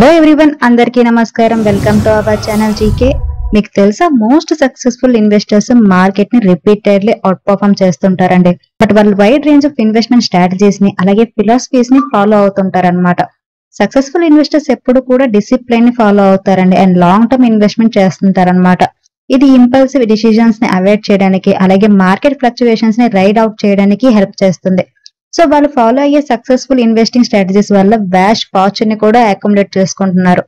Hello everyone, అందరికీ నమస్కారం. Welcome to our channel GK. మీకు తెలుసా, మోస్ట్ సక్సెస్ఫుల్ ఇన్వెస్టర్స్ మార్కెట్ ని రిపీటెడ్లీ అవుట్ పర్ఫార్మ్ చేస్తుంటారండి. బట్ వాళ్ళు wide range of investment strategies ని అలాగే ఫిలాసఫీస్ ని ఫాలో అవుతుంటారన్నమాట. సక్సెస్ఫుల్ ఇన్వెస్టర్స్ ఎప్పుడు కూడా డిసిప్లిన్ ని ఫాలో అవుతారండి అండ్ లాంగ్ టర్మ్ ఇన్వెస్ట్మెంట్ చేస్తుంటారన్నమాట. ఇది ఇంపల్సివ్ డిసిజన్స్ ని అవాయిడ్ చేయడానికి అలాగే మార్కెట్ ఫ్లక్చువేషన్స్ ని రైడ్ అవుట్ చేయడానికి హెల్ప్ చేస్తుంది. సో వాళ్ళు ఫాలో అయ్యే సక్సెస్ఫుల్ ఇన్వెస్టింగ్ స్ట్రాటజీస్ వల్ల వ్యాష్ ఫార్చ్యూన్ ని కూడా అకామిడేట్ చేసుకుంటున్నారు.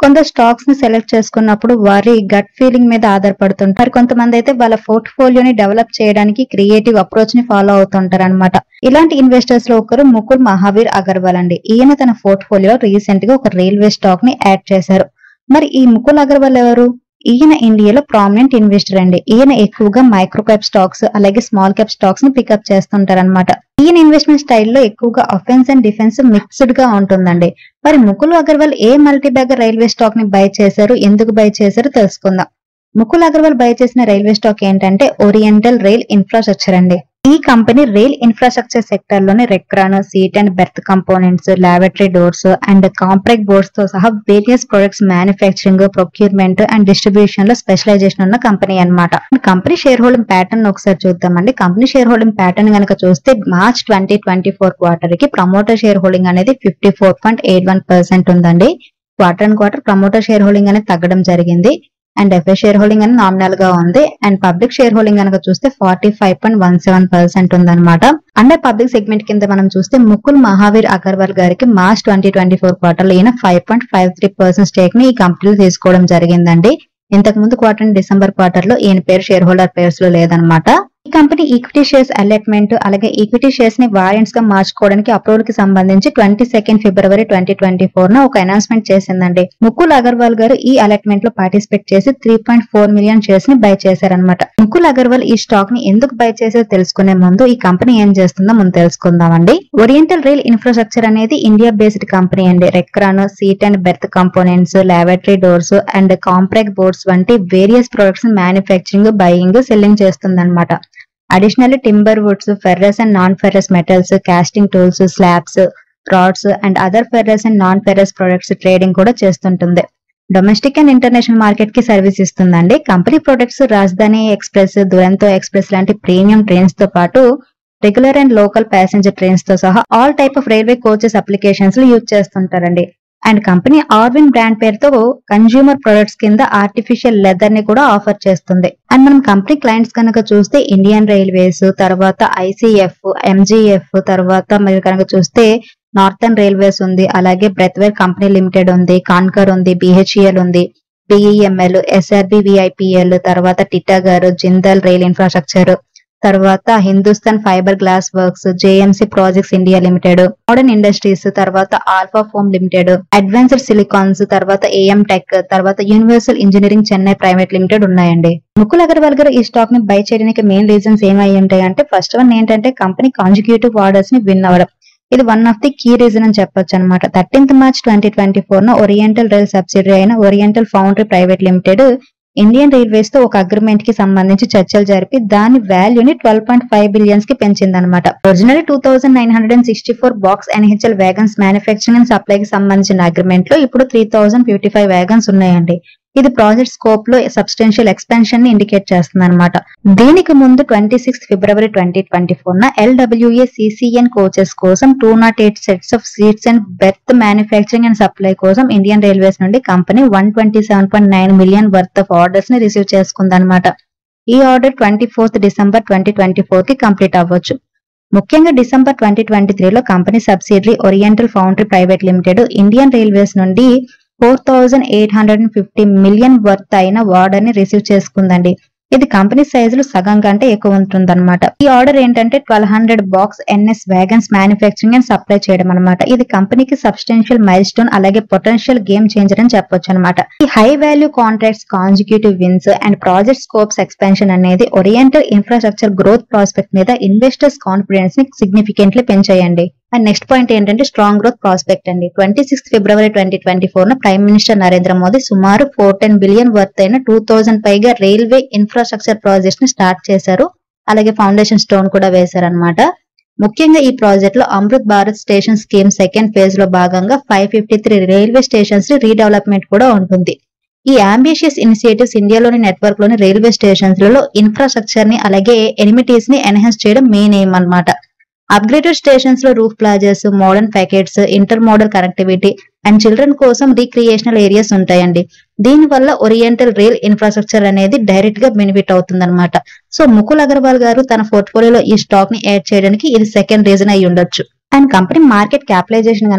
కొందరు స్టాక్స్ ని సెలెక్ట్ చేసుకున్నప్పుడు వారి గట్ ఫీలింగ్ మీద ఆధారపడుతుంటారు. కొంతమంది అయితే వాళ్ళ పోర్ట్ఫోలియోని డెవలప్ చేయడానికి క్రియేటివ్ అప్రోచ్ ని ఫాలో అవుతుంటారు అనమాట. ఇలాంటి ఇన్వెస్టర్స్ లో ఒకరు ముకుల్ మహావీర్ అగర్వాల్ అండి. ఈయన తన పోర్ట్ఫోలియో రీసెంట్ గా ఒక రైల్వే స్టాక్ ని యాడ్ చేశారు. మరి ఈ ముకుల్ అగర్వాల్ ఎవరు? ఈయన ఇండియాలో ప్రామినెంట్ ఇన్వెస్టర్ అండి. ఈయన ఎక్కువగా మైక్రో క్యాప్ స్టాక్స్ అలాగే స్మాల్ క్యాప్ స్టాక్స్ ని పికప్ చేస్తుంటారు అనమాట. ఈయన ఇన్వెస్ట్మెంట్ స్టైల్లో ఎక్కువగా అఫెన్స్ అండ్ డిఫెన్స్ మిక్స్డ్ గా ఉంటుందండి. మరి Mukul Agarwal a multi bagger railway stock ని బై చేశారు, ఎందుకు బై చేశారు తెలుసుకుందాం. ముకుల్ అగర్వాల్ బై చేసిన రైల్వే స్టాక్ ఏంటంటే ఓరియంటల్ రైల్ ఇన్ఫ్రాస్ట్రక్చర్ అండి. ఈ కంపెనీ రైల్ ఇన్ఫ్రాస్ట్రక్చర్ సెక్టర్ లోని Recron, seat and berth components, laboratory doors and complex boards తో సహా various products manufacturing, procurement and distribution లో స్పెషలైజేషన్ ఉన్న కంపెనీ అన్నమాట. కంపెనీ షేర్ హోల్డింగ్ ప్యాటర్న్ ఒకసారి చూద్దామండి. కంపెనీ షేర్ హోల్డింగ్ ప్యాటర్న్ కనుక చూస్తే మార్చ్ 2024 క్వార్టర్ కి ప్రమోటర్ షేర్ హోల్డింగ్ అనేది 54.81% ఉందండి. Quarter and quarter promoter share holding అనేది తగ్గడం జరిగింది అండ్ ఎఫ్ఏ షేర్ హోల్డింగ్ అనేది నామినల్ గా ఉంది అండ్ పబ్లిక్ షేర్ హోల్డింగ్ కనుక చూస్తే 45.17% ఉందన్నమాట. అండర్ పబ్లిక్ సెగ్మెంట్ కింద మనం చూస్తే ముకుల్ మహావీర్ అగర్వాల్ గారికి మార్చ్ 2024 క్వార్టర్ లో ఈయన 5.53% స్టేక్ ని ఈ కంపెనీలో తీసుకోవడం జరిగిందండి. ఇంతకు ముందు క్వార్టర్ డిసెంబర్ క్వార్టర్ లో ఈయన పేరు షేర్ హోల్డర్ పేర్స్ లో లేదనమాట. ఈ కంపెనీ ఈక్విటీ షేర్స్ అలాట్మెంట్ అలాగే ఈక్విటీ షేర్స్ ని వారెంట్స్ గా మార్చుకోవడానికి అప్రూవల్ కి సంబంధించి 22 ఫిబ్రవరి 2024 ఒక అనౌన్స్మెంట్ చేసిందండి. ముకుల్ అగర్వాల్ గారు ఈ అలాట్మెంట్ లో పార్టిసిపేట్ చేసి 3.4 మిలియన్ షేర్స్ ని బై చేశారనమాట. ముకుల్ అగర్వాల్ ఈ స్టాక్ ని ఎందుకు బై చేసేది తెలుసుకునే ముందు ఈ కంపెనీ ఏం చేస్తుందో మనం తెలుసుకుందామండి. ఓరియంటల్ రైల్ ఇన్ఫ్రాస్ట్రక్చర్ అనేది ఇండియా బేస్డ్ కంపెనీ అండి. Recron, seat and berth components, laboratory doors and complex boards వంటి various products manufacturing, buying, selling చేస్తుందన్నమాట. Additionally timber woods, ferrous and non ferrous metals, casting tools, slabs, rods and other ferrous and non ferrous products trading కూడా చేస్తుంటుంది. Domestic and international market కి service ఇస్తుందండి. Company products Rajdhani express, Duronto express లాంటి premium trains తో పాటు regular and local passenger trains తో సహా all type of railway coaches applications లో యూజ్ చేస్తుంటారండి. అండ్ కంపెనీ ఆర్విన్ బ్రాండ్ పేరుతో కన్జ్యూమర్ ప్రొడక్ట్స్ కింద ఆర్టిఫిషియల్ లెదర్ ని కూడా ఆఫర్ చేస్తుంది. అండ్ మనం కంపెనీ క్లయింట్స్ కనుక చూస్తే ఇండియన్ రైల్వేస్, తర్వాత ఐసీఎఫ్, ఎంజీఎఫ్, తర్వాత మీరు కనుక చూస్తే నార్థన్ రైల్వేస్ ఉంది, అలాగే బ్రెత్వేర్ కంపెనీ లిమిటెడ్ ఉంది, కాన్కర్ ఉంది, బిహెచ్ఈఎల్ ఉంది, బిఈఎంఎల్, ఎస్ఆర్బి విఐపిఎల్, తర్వాత టిటాగర్, జిందాల్ రైల్ ఇన్ఫ్రాస్ట్రక్చర్, తర్వాత Hindustan fibre glass works, JMC projects India limited, modern industries, తర్వాత alpha foam limited, advanced silicones, తర్వాత ఏఎం టెక్, తర్వాత universal engineering Chennai private limited ఉన్నాయండి. ముకుల్ అగర్వాల్ గారు ఈ స్టాక్ ని బై చేయడానికి మెయిన్ రీజన్స్ ఏమై ఉంటాయి అంటే, ఫస్ట్ వన్ ఏంటంటే కంపెనీ కాన్సిక్యూటివ్ ఆర్డర్స్ ని విన్ అవ్వడం. ఇది one of the key reason అని చెప్పొచ్చు అనమాట. 13th March 2024 Oriental rail subsidiary అయిన Oriental foundry private limited Indian railways తో ఒక అగ్రిమెంట్ కి సంబంధించి చర్చలు జరిపి దాని వాల్యూని 12.5 బిలియన్స్ కి పెంచిందనమాట. Original 2964 box NHL wagons manufacturing and supply కి సంబంధించిన అగ్రిమెంట్ లో ఇప్పుడు 3055 వ్యాగన్స్ ఉన్నాయండి. ఇది ప్రాజెక్ట్ స్కోప్ లో సబ్స్టెన్షియల్ ఎక్స్పాన్షన్ ని ఇండికేట్ చేస్తుంది అనమాట. దీనికి ముందు 26 ఫిబ్రవరి 2024 LWA CCN కోచెస్ కోసం 208 sets of seats and berth manufacturing and supply కోసం ఇండియన్ రైల్వేస్ నుండి company 127.9 million worth of orders ని రిసీవ్ చేసుకుందనమాట. ఈ ఆర్డర్ 24 డిసెంబర్ 2024 కి కంప్లీట్ అవ్వచ్చు. ముఖ్యంగా డిసెంబర్ 2023 లో company subsidiary oriental foundry private limited Indian railways నుండి 4850 మిలియన్ వర్త్ అయిన ఆర్డర్ ని రిసీవ్ చేసుకుందండి. ఇది కంపెనీ సైజులో సగం కంటే ఎక్కువ ఉంటుందన్నమాట. ఈ ఆర్డర్ ఏంటంటే 1200 box NS wagons manufacturing and supply చేయడం అనమాట. ఇది కంపెనీకి సబ్స్టెన్షియల్ మైల్ స్టోన్ అలాగే పొటెన్షియల్ గేమ్ చేంజర్ అని చెప్పొచ్చు అనమాట. ఈ high value contracts, consecutive wins and project scopes expansion అనేది ఓరియంటల్ ఇన్ఫ్రాస్ట్రక్చర్ గ్రోత్ ప్రాస్పెక్ట్ మీద ఇన్వెస్టర్స్ కాన్ఫిడెన్స్ ని సిగ్నిఫికెంట్లీ పెంచాయండి. అండ్ నెక్స్ట్ పాయింట్ ఏంటంటే స్ట్రాంగ్ గ్రోత్ ప్రాస్పెక్ట్ అండి. 26 February 2024 prime minister Narendra Modi సుమారు 410 బిలియన్ వర్త్ అయిన 2000 పైగా రైల్వే ఇన్ఫ్రాస్ట్రక్చర్ ప్రాజెక్ట్స్ ని స్టార్ట్ చేశారు. అలాగే ఫౌండేషన్ స్టోన్ కూడా వేశారనమాట. ముఖ్యంగా ఈ ప్రాజెక్ట్ లో Amrit Bharat station scheme second phase లో భాగంగా 553 రైల్వే స్టేషన్స్ రీడెవలప్మెంట్ కూడా ఉంటుంది. ఈ అంబిషియస్ ఇనిషియేటివ్స్ ఇండియాలోని నెట్వర్క్ లోని రైల్వే స్టేషన్స్ లలో ఇన్ఫ్రాస్ట్రక్చర్ ని అలాగే ఎనిమిటీస్ ని ఎన్హాన్స్ చేయడం మెయిన్ ఎయిమ్ అన్నమాట. అప్గ్రేడెడ్ స్టేషన్స్ లో roof plazas, modern packets, inter model connectivity and children కోసం రిక్రియేషనల్ ఏరియాస్ ఉంటాయండి. దీని వల్ల ఓరియంటల్ రైల్ ఇన్ఫ్రాస్ట్రక్చర్ అనేది డైరెక్ట్ గా బెనిఫిట్ అవుతుందన్నమాట. సో ముకుల్ అగర్వాల్ గారు తన పోర్ట్ఫోలియోలో ఈ స్టాక్ ని యాడ్ చేయడానికి ఇది సెకండ్ రీజన్ అయి ఉండొచ్చు. అండ్ కంపెనీ మార్కెట్ క్యాపిటలైజేషన్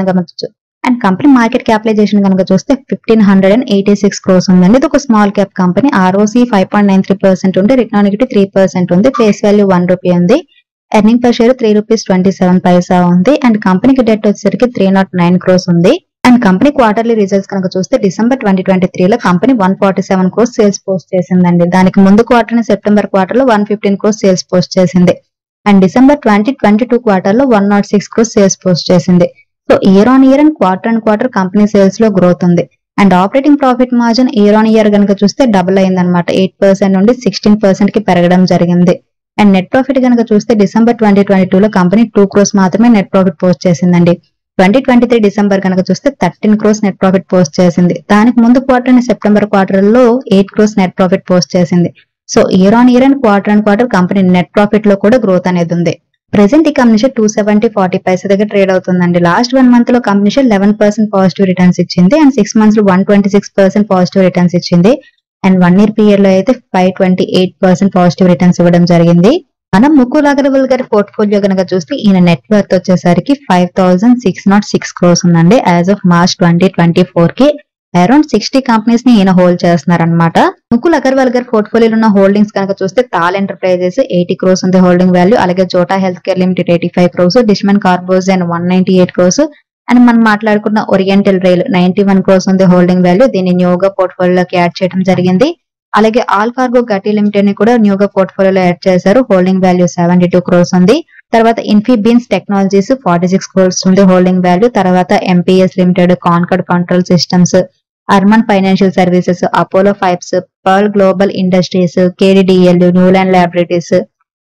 కనుక చూస్తే 1586 crores ఉందండి. ఇది ఒక స్మాల్ క్యాప్ కంపెనీ. ROC 5.93% ఉంది, రిటర్న్ ఆన్ ఈక్విటీ 3% ఉంది, ఫేస్ వాల్యూ 1 రూపీ ఉంది, ఎర్నింగ్ పర్ షేర్ 3.27 రూపీస్ ఉంది. అండ్ కంపెనీకి డెట్ వచ్చేసరికి 309 crores ఉంది. అండ్ కంపెనీ క్వార్టర్లీ రిజల్ట్స్ కనుక చూస్తే డిసెంబర్ 2023 లో కంపెనీ 147 crores సేల్స్ పోస్ట్ చేసిందండి. దానికి ముందు క్వార్టర్ సెప్టెంబర్ క్వార్టర్ లో 115 crores సేల్స్ పోస్ట్ చేసింది. అండ్ డిసెంబర్ 2022 క్వార్టర్ లో 106 crores సేల్స్ పోస్ట్ చేసింది. So year on year and quarter company sales లో గ్రోత్ ఉంది. And operating profit margin year on year కనుక చూస్తే డబుల్ అయిందనమాట. 8% నుండి 16% కి పెరగడం జరిగింది. అండ్ నెట్ ప్రాఫిట్ కనుక చూస్తే డిసెంబర్ 2022 లో కంపెనీ 2 crores మాత్రమే నెట్ ప్రాఫిట్ పోస్ట్ చేసిందండి. 2023 డిసెంబర్ కనుక చూస్తే 13 crores నెట్ ప్రాఫిట్ పోస్ట్ చేసింది. దానికి ముందు క్వార్టర్ సెప్టెంబర్ క్వార్టర్ లో 8 crores నెట్ ప్రాఫిట్ పోస్ట్ చేసింది. So year on year and quarter company net profit లో కూడా గ్రోత్ అనేది ఉంది. ప్రెసెంట్ ఈ కంపెనీ 270.40 దగ్గర ట్రేడ్ అవుతుందండి. లాస్ట్ 1 month లో కంపెనీ 11% పాజిటివ్ రిటర్న్స్ ఇచ్చింది అండ్ 6 months లో 126% పాజిటివ్ రిటర్న్స్ ఇచ్చింది. అండ్ 1 year పీరియడ్ లో అయితే 528% పాజిటివ్ రిటర్న్స్ ఇవ్వడం జరిగింది. మనం ముకుల్ అగర్వాల్ గారి పోర్ట్ఫోలియో కనుక చూస్తే ఈయన నెట్ వర్త్ వచ్చేసరికి 5606 crores ఉందండి. యాజ్ ఆఫ్ మార్చ్ 2024 కి అరౌండ్ 60 కంపెనీస్ ని ఈయన హోల్డ్ చేస్తున్నారనమాట. ముకుల్ అగర్వాల్ గారి పోర్ట్ఫోలియోలో ఉన్న హోల్డింగ్స్ కనుక చూస్తే తాల్ ఎంటర్ప్రైజెస్ 80 crores ఉంది హోల్డింగ్ వాల్యూ, అలాగే Zota health care limited 85 crores, Dishman Carbogen 198 crores and మనం మాట్లాడుకున్న ఓరియంటల్ రైల్ 91 crores ఉంది హోల్డింగ్ వాల్యూ. దీన్ని న్యూగా పోర్ట్ఫోలియోలోకి యాడ్ చేయడం జరిగింది. అలాగే ఆల్ కార్గో గట్టి లిమిటెడ్ ని కూడా న్యూగా పోర్ట్ఫోలియోలో యాడ్ చేశారు. హోల్డింగ్ వాల్యూ 72 crores ఉంది. తర్వాత ఇన్ఫీబీన్స్ టెక్నాలజీస్ 46 crores ఉంది హోల్డింగ్ వాల్యూ. తర్వాత MPS limited, Concord control systems, Arman financial services, Apollo pipes, pearl global industries, KDDL, Neuland laboratories,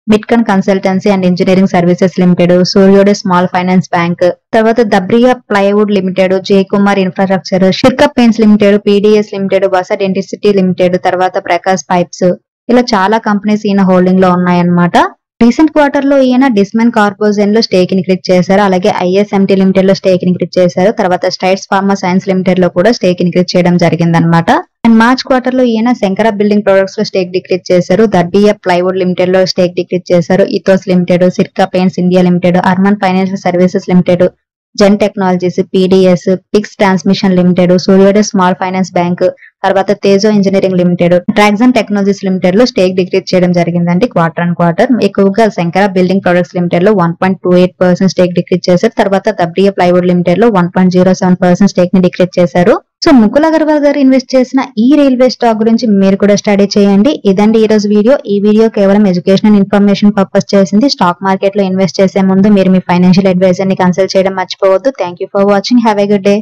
Mitcon consultancy and engineering services limited, Suryoday small finance bank, తర్వాత Dabriya plywood limited, Jayakumar infrastructure, Sirca paints limited, PDS limited, Vasa denticity limited, తర్వాత Prakash pipes, ఇలా చాలా companies ఈయన holding లో ఉన్నాయన్నమాట. Recent quarter లో ఈయన డిస్మన్ కార్బోజన్ లో స్టేక్ ఇంక్రీజ్ చేశారు, అలాగే ISMT లిమిటెడ్ లో స్టేక్ ఇంక్రీజ్ చేశారు, తర్వాత స్టైట్స్ ఫార్మా సైన్స్ లిమిటెడ్ లో కూడా స్టేక్ ఇంక్రీజ్ చేయడం జరిగిందనమాట. అండ్ మార్చ్ క్వార్టర్ లో ఈయన శంకర బిల్డింగ్ ప్రొడక్ట్స్ లో స్టేక్ డిక్రీజ్ చేశారు, దర్బియా ప్లైవుడ్ లిమిటెడ్ లో స్టేక్ డిక్రీజ్ చేశారు, Ethos limited, Sirca paints India limited, Arman financial services limited, Zen technologies, PDS, Pix transmission limited, Suryoday small finance bank, తర్వాత Tejo engineering limited, Tracxn technologies limited లో stake decrease చేయడం జరిగిందండి quarter. ఎక్కువగా Shankara building products limited లో 1.28% stake decrease చేశారు, తర్వాత Dabriya plywood limited లో 1.07% stake ని డిక్రీజ్ చేశారు. సో ముకుల్ అగర్వాల్ గారు ఇన్వెస్ట్ చేసిన ఈ రైల్వే స్టాక్ గురించి మీరు కూడా స్టడీ చేయండి. ఇదండి ఈ రోజు వీడియో. ఈ వీడియో కేవలం ఎడ్యుకేషనల్ ఇన్ఫర్మేషన్ పర్పస్ చేసింది. స్టాక్ మార్కెట్ లో ఇన్వెస్ట్ చేసే ముందు మీరు మీ ఫైనాన్షియల్ అడ్వైజర్ ని కన్సల్ట్ చేయడం మర్చిపోవద్దు. Thank you for watching. Have a good day.